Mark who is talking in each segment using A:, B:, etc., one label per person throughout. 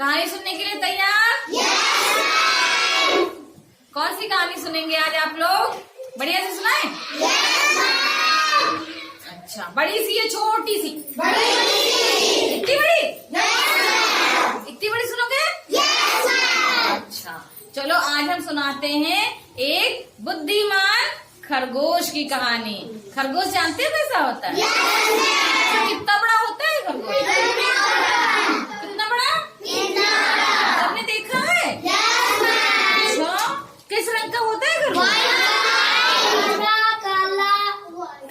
A: कहानी सुनने के लिए तैयार? yes! कौन सी कहानी सुनेंगे आज आप लोग? बढ़िया से सुनाएं? yes! अच्छा, बड़ी सी या छोटी सी? इतनी बड़ी? yes! इतनी बड़ी सुनोगे? yes! अच्छा, चलो आज हम सुनाते हैं एक बुद्धिमान खरगोश की कहानी। खरगोश जानते हो कैसा होता है? yes! कितना बड़ा होता है खरगोश? कितना बड़ा? आपने देखा है? अच्छा, किस रंग का होता है खरगोश?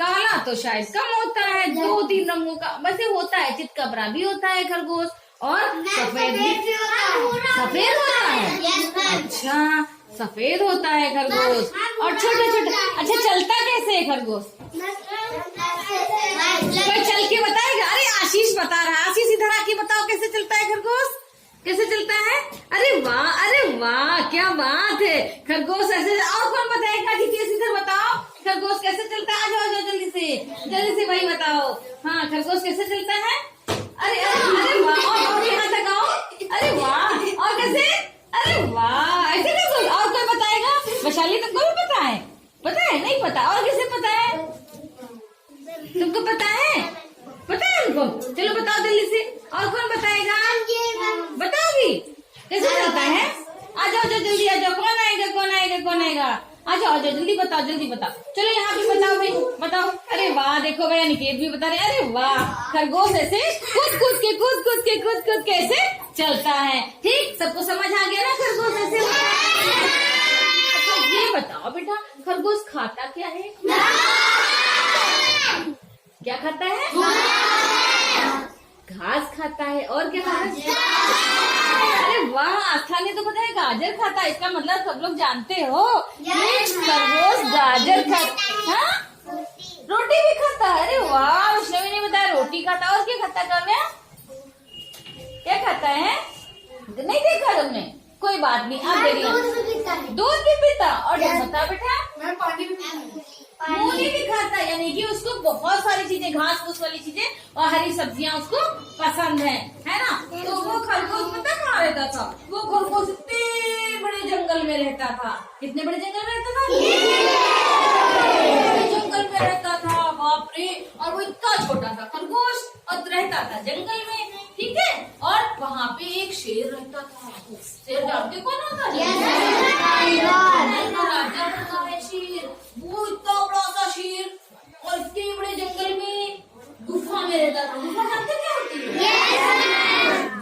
A: काला तो शायद कम होता है, 2-3 रंगों का वैसे होता है। चितकबरा भी होता है खरगोश और सफेद भी सफेद होता है। अच्छा, सफेद होता है खरगोश और छोटा छोटा। अच्छा, चलता कैसे है खरगोश? कोई चल के बताएगा? अरे आशीष बता रहा है। आशीष इधर आके बताओ कैसे चलता है खरगोश? कैसे चलता है? अरे वाह, क्या बात है। खरगोश ऐसे। और कौन बताएगा? जितेश इधर बताओ खरगोश कैसे चलता है। आ जाओ जल्दी से भाई बताओ। हाँ, खरगोश कैसे चलता है? अरे वाह, और यहाँ तक आओ। अरे वाह, और कैसे? अरे वाह, ऐसे कैसे? और कोई बताएगा? वैशाली तुमको भी पता है? नहीं पता? और किसे पता है? तुमको पता है? उनको? चलो बताओ जल्दी से। और कौन बताएगा? बताओगी कैसे चलता है? आ जाओ जल्दी आ जाओ। कौन आएगा? आ जाओ जल्दी बताओ। चलो यहाँ भी बताओ भाई, बताओ। अरे वाह, देखो भैया निकेत भी बता रहे। अरे वाह, खरगोश ऐसे कूद के ऐसे चलता है। ठीक, सबको समझ आ गया ना खरगोश ऐसे? तो ये बताओ बेटा, खरगोश खाता क्या है? क्या खाता है? घास खाता है। और क्या खाता है? अरे वाह, आस्था ने तो पता है गाजर खाता है। इसका मतलब सब लोग जानते हो खरगोश गाजर खाता है। रोटी भी खाता है। अरे वाह, उसने भी नहीं बताया रोटी खाता है। और क्या खाता है काव्या? क्या खाता है? नहीं देखा तुमने? कोई बात नहीं, आप देख लो। दूध भी पीता। और क्या बता बेटा?
B: पानी भी पीता।
A: मूली भी खाता है। यानी कि उसको बहुत सारी चीजें, घास फूस वाली चीजें और हरी सब्जियां उसको पसंद है ना? तो वो खरगोश पता कहाँ रहता था? वो खरगोश इतने बड़े जंगल में रहता था। कितने बड़े जंगल में रहता था? जंगल में रहता था, बाप रे। और वो इतना छोटा सा खरगोश और रहता था जंगल में। ठीक है, और वहाँ पे एक शेर रहता था। शेर जानते कौन होता है? राजा होता है शेर। वो इतना बड़ा सा शेर और इतने बड़े जंगल में गुफा में रहता था। गुफा जानते क्या होती है?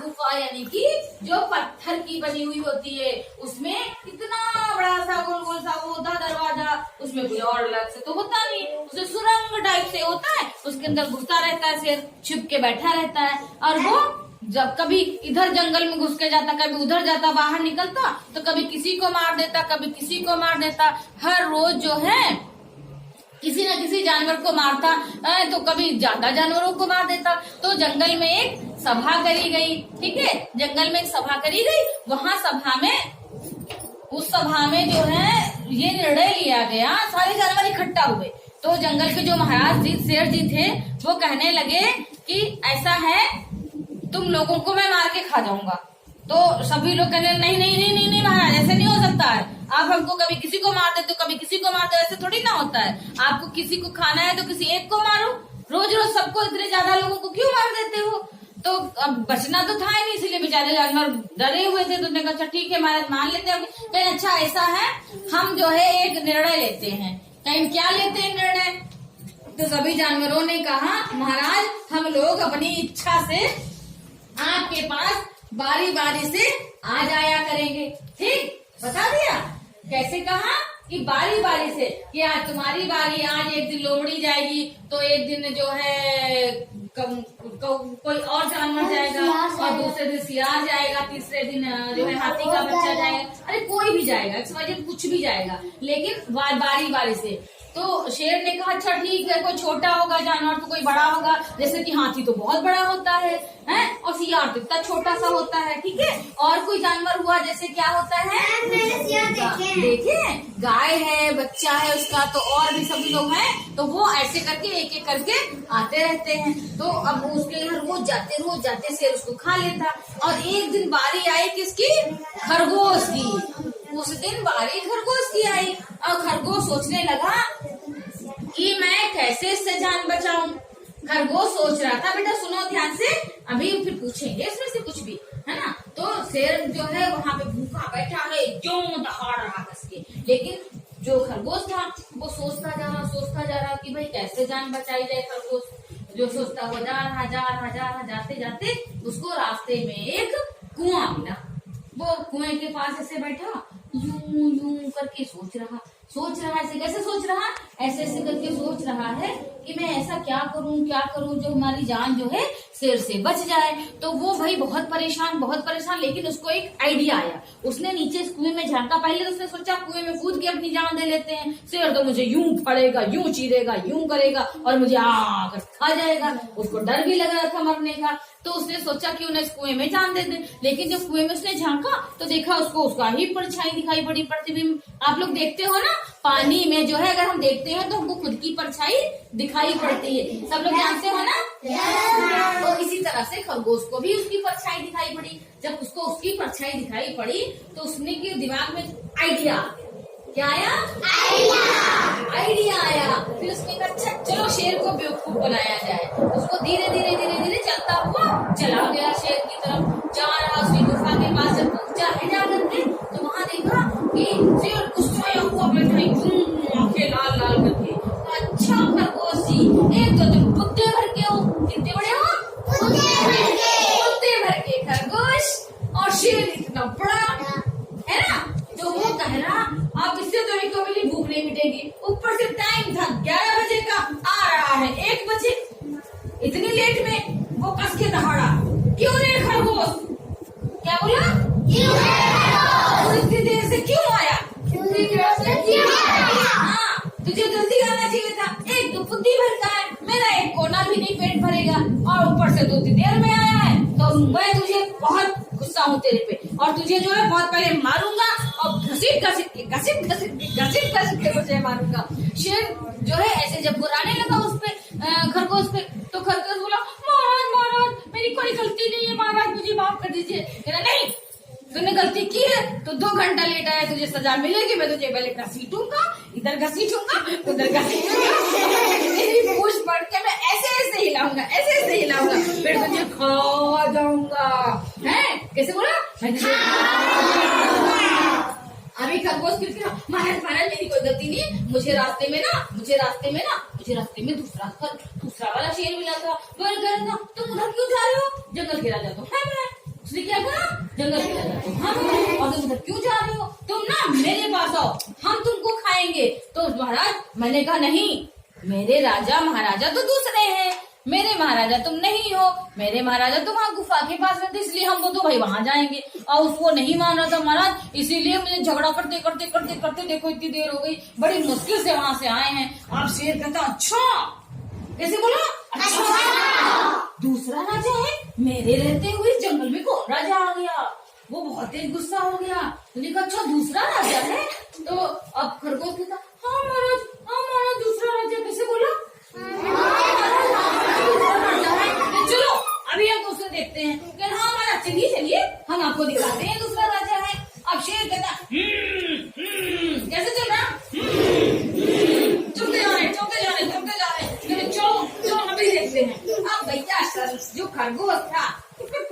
A: गुफा यानी कि जो पत्थर की बनी हुई होती है, उसमें इतना बड़ा सा गोल सा वो होता दरवाजा। उसमें कोई और अलग से तो होता नहीं, उसे सुरंग टाइप से होता है। उसके अंदर घुसता रहता है शेर, छिप के बैठा रहता है। और वो जब कभी इधर जंगल में घुस के जाता, कभी उधर जाता, बाहर निकलता तो कभी किसी को मार देता, कभी किसी को मार देता। हर रोज जो है किसी न किसी जानवर को मारता, तो कभी ज्यादा जानवरों को मार देता। तो जंगल में एक सभा करी गई। ठीक है, जंगल में एक सभा करी गई। वहाँ उस सभा में जो है ये निर्णय लिया गया, सारे जानवर इकट्ठा हुए। तो जंगल के जो महाराज जी, शेर जी थे, वो कहने लगे कि ऐसा है, तुम लोगों को मैं मार के खा जाऊंगा। तो सभी लोग कहने नहीं महाराज, ऐसे नहीं हो सकता है। आप हमको कभी किसी को मार देते हो, कभी किसी को मार दो, ऐसे थोड़ी ना होता है। आपको किसी को खाना है तो किसी एक को मारो। रोज सबको इतने ज्यादा लोगों को क्यों मार देते हो? तो अब बचना तो था ही नहीं, इसलिए बेचारे जानवर डरे हुए थे। तो उन्होंने कहा अच्छा ठीक है महाराज, मान लेते हैं। कहीं अच्छा ऐसा है, हम जो है एक निर्णय लेते हैं। कहीं क्या लेते हैं निर्णय? तो सभी जानवरों ने कहा महाराज, हम लोग अपनी इच्छा से आपके पास बारी बारी से आ जाया करेंगे। ठीक, बता दिया कैसे? कहा कि बारी बारी से, कि आज तुम्हारी बारी, आज एक दिन लोमड़ी जाएगी, तो एक दिन जो है कोई और जानवर जाएगा, और दूसरे दिन सियार जाएगा, तीसरे दिन जो है हाथी का बच्चा जाएगा। अरे कोई भी जाएगा, कुछ भी जाएगा, लेकिन बारी बारी से। तो शेर ने कहा अच्छा ठीक है, कोई छोटा होगा जानवर तो कोई बड़ा होगा, जैसे कि हाथी तो बहुत बड़ा होता है हैं, और सियार तो इतना छोटा सा होता है, ठीक है। और कोई जानवर हुआ जैसे क्या होता है, देखिए गाय है, बच्चा है उसका, तो और भी सभी लोग हैं, तो वो ऐसे करके एक एक करके आते रहते हैं। तो अब उसके घर रोज जाते शेर उसको खा लेता। और एक दिन बारी आई किसकी, खरगोश की। उस दिन बारी खरगोश की आई और खरगोश सोचने लगा कि मैं कैसे इससे जान बचाऊं। खरगोश सोच रहा था, बेटा सुनो ध्यान से, अभी फिर पूछेंगे इसमें से कुछ भी, है ना। तो शेर जो है वहां पे भूखा बैठा है, जो दहाड़ रहा कसके, लेकिन जो खरगोश था वो सोचता जा रहा कि भाई कैसे जान बचाई जाए। खरगोश जो सोचता वो जा रहा जाते जाते उसको रास्ते में एक कुआं मिला। वो कुएं के पास ऐसे बैठा, यूं करके सोच रहा ऐसे कैसे सोच रहा, ऐसे करके सोच रहा है कि मैं ऐसा क्या करूं जो हमारी जान जो है शेर से बच जाए। तो वो भाई बहुत परेशान, लेकिन उसको एक आइडिया आया। उसने नीचे इस कुएं में झांका, पहले तो उसने सोचा कुएं में कूद के अपनी जान दे लेते हैं, शेर तो मुझे यूं फड़ेगा, यूं चीरेगा, यूं करेगा और मुझे आकर खा जाएगा। उसको डर भी लग रहा था मरने का, तो उसने सोचा कि उन्हें इस कुएं में जान दे दे। लेकिन जब कुएं में उसने झांका तो देखा उसका ही परछाई दिखाई पड़ी, प्रतिबिंब। आप लोग देखते हो ना पानी में जो है, अगर हम देखते हैं तो हमको खुद की परछाई दिखाई पड़ती है, सब लोग जानते हो ना। तो इसी तरह से खरगोश को भी उसकी परछाई दिखाई पड़ी। जब उसको उसकी परछाई दिखाई पड़ी तो उसने के दिमाग में आइडिया आ गया। क्या आया? आइडिया आया। फिर उसने कहा अच्छा चलो शेर को बेवकूफ बनाया जाए। उसको धीरे धीरे चलता हुआ चला गया शेर की तरफ। जा रहा उसकी गुफा के पास जब पहुंचा है जा करके, तो वहां देखा कि शेर गुस्साया हुआ बैठा है, आंखें लाल करके। तो अच्छा खरगोश जी, एक तो तुम कुत्ते भर के हो, कितने बड़े हो? कुत्ते भर के खरगोश, और शेर इतना बड़ा है ना। तो वो कह रहा अब इससे तो एक कभी भूख नहीं मिटेगी, ऊपर से टाइम था 11 बजे का, आ रहा है 1 बजे, इतनी लेट में वो कस के दहाड़ा, क्यों रे खरगोश? क्या बोला? इतनी देर से क्यों आया? हाँ, तुझे जल्दी आना चाहिए था। एक तो बुद्धि भरता है, मेरा एक कोना भी नहीं पेट भरेगा, और ऊपर से 2 देर में आया है। तो मैं तुझे बहुत गुस्सा हूँ तेरे पे, और तुझे जो है बहुत पहले मारूंगा और घसीट के तुझे मारूंगा। शेर जो है ऐसे जब बुराने लगा उस पे, खरगोश पे, तो खरगोश बोला महाराज मेरी कोई गलती नहीं है महाराज, मुझे माफ कर दीजिए। कहना नहीं, तूने गलती की है तो 2 घंटा लेट आया, तुझे सजा मिलेगी। मैं तुझे पहले घसीटूंगा, इधर घसीटूंगा, उधर घसीटूंगा, तेरी पूछ पड़ के मैं ऐसे हिलाऊंगा, फिर तुझे खा जाऊंगा। है कैसे बोला? अभी खरगोश फिर महाराज मेरी कोई गलती नहीं है, मुझे रास्ते में दूसरा वाला शेर मिला था, तुम उधर क्यों जा रहे हो? जंगल गिरा जाता है। उसने क्या कहा? जंगल गिरा जाता है, और तुम उधर क्यों जा रहे हो? तुम ना मेरे पास आओ, हम तुमको खाएंगे। तो महाराज मैंने कहा नहीं, मेरे राजा महाराजा तो दूसरे हैं, मेरे महाराजा तुम नहीं हो, मेरे महाराजा तुम वहाँ गुफा के पास रहते, इसलिए हम तो भाई वहां जाएंगे। और उसको नहीं मान रहा था महाराज, इसीलिए मुझे झगड़ा करते देखो इतनी देर हो गई, बड़ी मुश्किल से वहां से आए हैं। आप शेर कहता अच्छा, कैसे बोला? अच्छा दूसरा राजा है, मेरे रहते हुए जंगल में कौन राजा आ गया? वो बहुत तेज गुस्सा हो गया। मैंने कहा अच्छा दूसरा राजा है? तो अब खरगोश कहता हाँ महाराज दूसरा राजा। कैसे बोला? चलो अभी हम दूसरे देखते हैं। हाँ महाराज चलिए हम आपको दिखाते हैं दूसरा राजा है। अब शेर कहता कैसे चल रहा? चलते जा रहे चलो अभी देखते हैं। अब भैया जो खरगोश था पुदक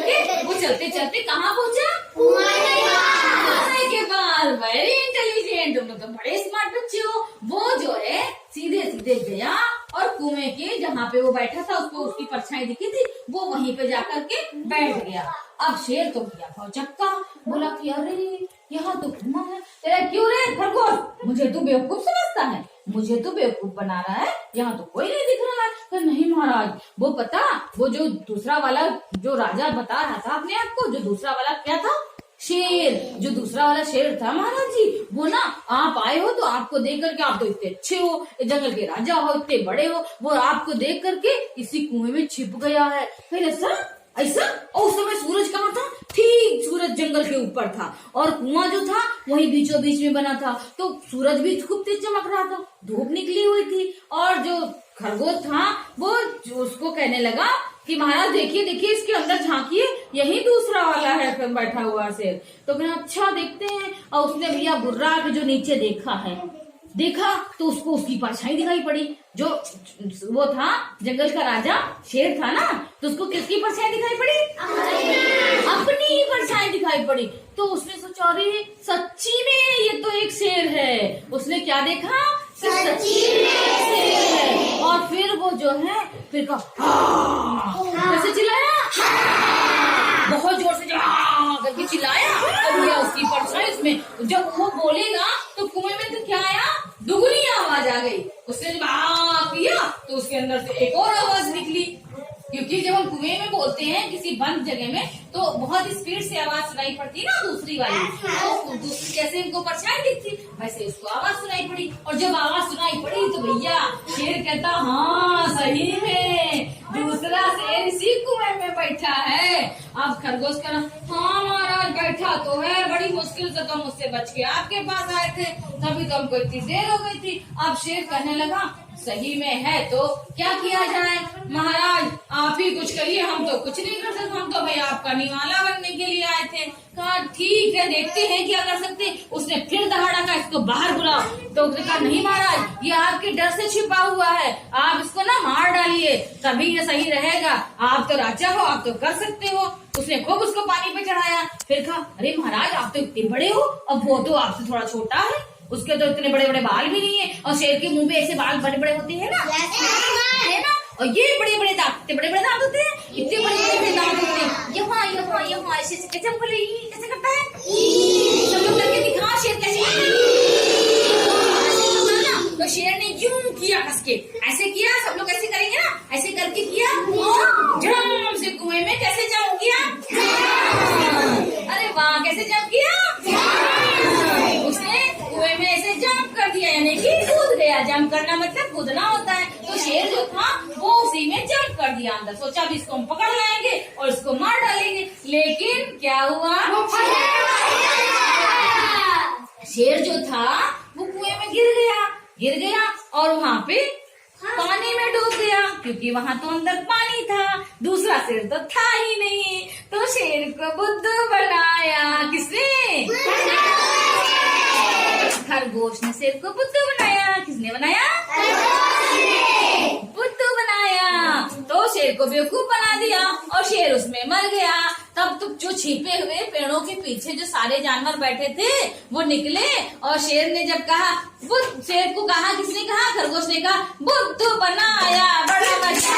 A: के वो चलते कहाँ पहुँचा? कुएं के पास। वेरी इंटेलिजेंट, तुम लोग तो बड़े स्मार्ट बच्चे हो। वो जो है सीधे गया और कुएं के जहाँ पे वो बैठा था उसको उसकी परछाई दिखी थी, वो वहीं पे जाकर के बैठ गया। अब शेर तो गया भौचक्का, बोला कि अरे यहाँ तो घुमा है तेरा, क्यों रे खरगोश? मुझे तू बेवकूफ समझता है, मुझे तो बेवकूफ बना रहा है, यहाँ तो कोई नहीं दिख रहा है। तो नहीं महाराज, वो जो दूसरा वाला जो राजा बता रहा था अपने आप को, जो दूसरा वाला क्या था? शेर, जो दूसरा वाला शेर था महाराज जी, वो ना आप आए हो तो आपको देख करके, आप तो इतने अच्छे हो, जंगल के राजा हो, इतने बड़े हो, वो आपको देख करके इसी कुएं में छिप गया है। फिर ऐसा ऐसा, और उस समय सूरज कहाँ था? ठीक सूरज जंगल के ऊपर था और कुआं जो था वही बीचों बीच में बना था। तो सूरज भी खूब तेज चमक रहा था, धूप निकली हुई थी, और जो खरगोश था वो जो उसको कहने लगा कि महाराज देखिए देखिए, इसके अंदर झांकिए, यही दूसरा वाला है बैठा हुआ शेर। तो फिर अच्छा देखते हैं, और उसने भैया बुर्रा के जो नीचे देखा तो उसको उसकी परछाई दिखाई पड़ी। जो वो था जंगल का राजा शेर था ना, तो उसको किसकी परछाई दिखाई पड़ी? अपनी ही परछाई दिखाई पड़ी। तो उसने सोचा, अरे सच्ची में ये तो एक शेर है। उसने क्या देखा? सच्ची में शेर है। और फिर वो जो है फिर कैसे चिल्लाया, बहुत जोर से करके चिल्लाया, और भैया उसकी परछाई उसमें, जब वो बोलेगा तो कुएं में तो क्या आया? दुगनी आवाज आ गई। उसने जब किया तो उसके अंदर से एक और आवाज निकली, क्योंकि जब हम कुएं में बोलते हैं किसी बंद जगह में तो बहुत स्पीड से आवाज सुनाई पड़ती है ना, दूसरी वाली। तो दूसरी जैसे इनको परछाई दिखती वैसे उसको आवाज सुनाई पड़ी, और जब आवाज सुनाई पड़ी तो भैया शेर कहता, हाँ सही में दूसरा शेर इसी कुएं में बैठा है। अब खरगोश कह रहा, हाँ महाराज बैठा तो है, बड़ी मुश्किल से तो मुझसे बच के आपके पास आए थे, तभी तो हमको इतनी देर हो गई थी। अब शेर कहने लगा, सही में है तो क्या किया जाए महाराज, आप ही कुछ करिए, हम तो कुछ नहीं कर सकते, हम तो भाई आपका निवाला बनने के लिए आए थे। कहा ठीक है, देखते हैं क्या कर सकते। उसने फिर दहाड़ा का, इसको बाहर बुलाओ। तो उसने कहा, नहीं महाराज, ये आपके डर से छिपा हुआ है, आप इसको ना मार डालिए, तभी ये सही रहेगा, आप तो राजा हो, आप तो कर सकते हो। उसने खूब उसको पानी पे चढ़ाया। फिर कहा, अरे महाराज आप तो इतने बड़े हो, अब वो तो आपसे थोड़ा छोटा है, उसके तो इतने बड़े बड़े बाल भी नहीं है, और शेर के मुंह में ऐसे बाल बड़े बड़े होते हैं ना, है ना, और ये बड़े बड़े दांत, इतने बड़े बड़े दांत होते हैं, इतने बड़े बड़े दांत होते हैं, यहाँ यहाँ यहाँ ऐसे कैसे बोले, कैसे करता है, सब लोग करके दिखा शेर कैसे। तो शेर ने यूं किया, हंस के ऐसे किया, सब लोग ऐसे करेंगे ना, ऐसे करके किया, और झम से कुएं में कैसे जंप किया, अरे वाह कैसे जंप किया, उसने कुएं में ऐसे जंप कर दिया, यानी कि कूद गया। जंप करना मतलब कूदना होता है। तो शेर जो था वो उसी में जंप कर दिया अंदर, सोचा अभी इसको हम पकड़ लाएंगे और इसको मार डालेंगे। लेकिन क्या हुआ, शेर जो था वो कुएं में गिर गया और वहाँ पे पानी में डूब गया, क्योंकि वहाँ तो अंदर पानी था, दूसरा शेर तो था ही नहीं। तो शेर को बुद्धू बनाया किसने? खरगोश ने शेर को बुद्धू बनाया। किसने बनाया? बुद्धू बनाया। तो शेर को बेवकूफ बना दिया और शेर उसमें मर गया। तब तो जो छिपे हुए पेड़ों के पीछे जो सारे जानवर बैठे थे वो निकले, और शेर ने जब कहा, शेर को कहा, किसने कहा? खरगोश ने कहा, बुद्धू बनाया, बड़ा मजा।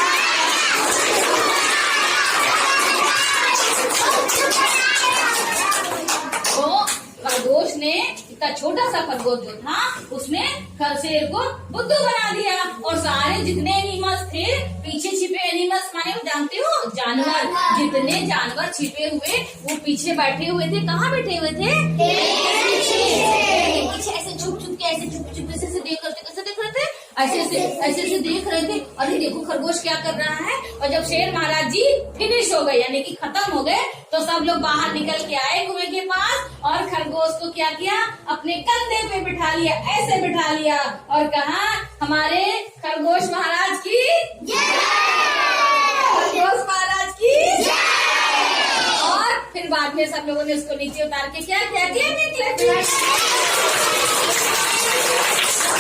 A: तो खरगोश ने, इतना छोटा सा खरगोश जो था, उसने शेर को बुद्धू बना दिया, और सारे जितने एनिमल्स थे, पीछे छिपे एनिमल्स माने जानते हो, जानवर, जितने जानवर छिपे हुए वो पीछे बैठे हुए थे। कहाँ बैठे हुए थे? पीछे ऐसे छुप छुप के, ऐसे छुप छुप ऐसे देख रहे थे। कैसे देख रहे थे? ऐसे देख रहे थे, अरे देखो खरगोश क्या कर रहा है। और जब शेर महाराज जी फिनिश हो गए, यानी कि खत्म हो गए, तो सब लोग बाहर निकल के आए कुएं के पास, और खरगोश को क्या किया, अपने कंधे पे बिठा लिया, ऐसे बिठा लिया, और कहा, हमारे खरगोश महाराज की जय, खरगोश महाराज की जय। और फिर बाद में सब लोगों ने उसको नीचे उतार के क्या किया, निकले।